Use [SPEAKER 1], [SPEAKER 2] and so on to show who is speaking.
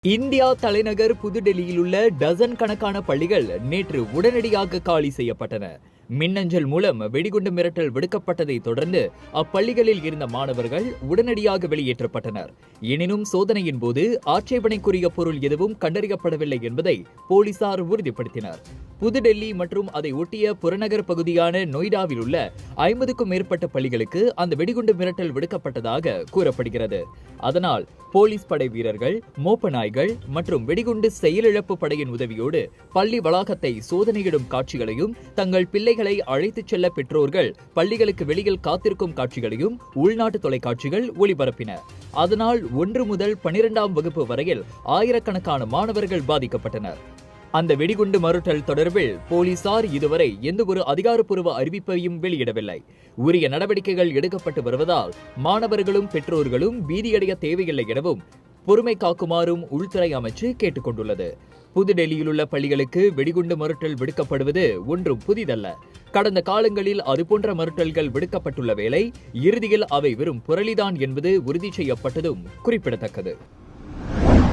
[SPEAKER 1] India தலைநகர் புதுடெல்லியில் உள்ள டசன் கணக்கான பள்ளிகள் நேற்று உடனடியாக காலி செய்யப்பட்டன. மின்னஞ்சல் மூலம் வெடிகுண்டு மிரட்டல் விடுக்கப்பட்டதை தொடர்ந்து அப்பள்ளிகளில் இருந்த மாணவர்கள் உடனடியாக வெளியேற்றப்பட்டனர். எனினும் சோதனையின் போது ஆட்சேபனைக்குரிய பொருள் எதுவும் கண்டறியப்படவில்லை என்பதை போலீசார் உறுதிப்படுத்தினர். புதுடெல்லி மற்றும் அதை ஒட்டிய புறநகர் பகுதியான நொய்டாவில் உள்ள 50க்கும் மேற்பட்ட பள்ளிகளுக்கு அந்த வெடிகுண்டு மிரட்டல் விடுக்கப்பட்டதாக கூறப்படுகிறது. அதனால் போலீஸ் படை வீரர்கள், மோப்ப நாய்கள் மற்றும் வெடிகுண்டு செயலிழப்பு படையின் உதவியோடு பள்ளி வளாகத்தை சோதனையிடும் காட்சிகளையும், தங்கள் பிள்ளைகளை அழைத்துச் செல்ல பெற்றோர்கள் பள்ளிகளுக்கு வெளியில் காத்திருக்கும் காட்சிகளையும் உள்நாட்டு தொலைக்காட்சிகள் ஒளிபரப்பின. அதனால் 1 முதல் 12ஆம் வகுப்பு வரையில் ஆயிரக்கணக்கான மாணவர்கள் பாதிக்கப்பட்டனர். அந்த வெடிகுண்டு மறுட்டல் தொடர்பில் போலீசார் இதுவரை எந்த ஒரு அதிகாரப்பூர்வ அறிவிப்பையும் வெளியிடவில்லை. உரிய நடவடிக்கைகள் எடுக்கப்பட்டு வருவதால் மாணவர்களும் பெற்றோர்களும் பீதியடைய தேவையில்லை எனவும் பொறுமை காக்குமாறும் உள்துறை அமைச்சு கேட்டுக் கொண்டுள்ளது. புதுடெல்லியில் உள்ள பள்ளிகளுக்கு வெடிகுண்டு மறுட்டல் விடுக்கப்படுவது ஒன்றும் புதிதல்ல. கடந்த காலங்களில் அதுபோன்ற மறுட்டல்கள் விடுக்கப்பட்டுள்ள வேளை இறுதியில் அவை வெறும் புரளிதான் என்பது உறுதி செய்யப்பட்டதும் குறிப்பிடத்தக்கது.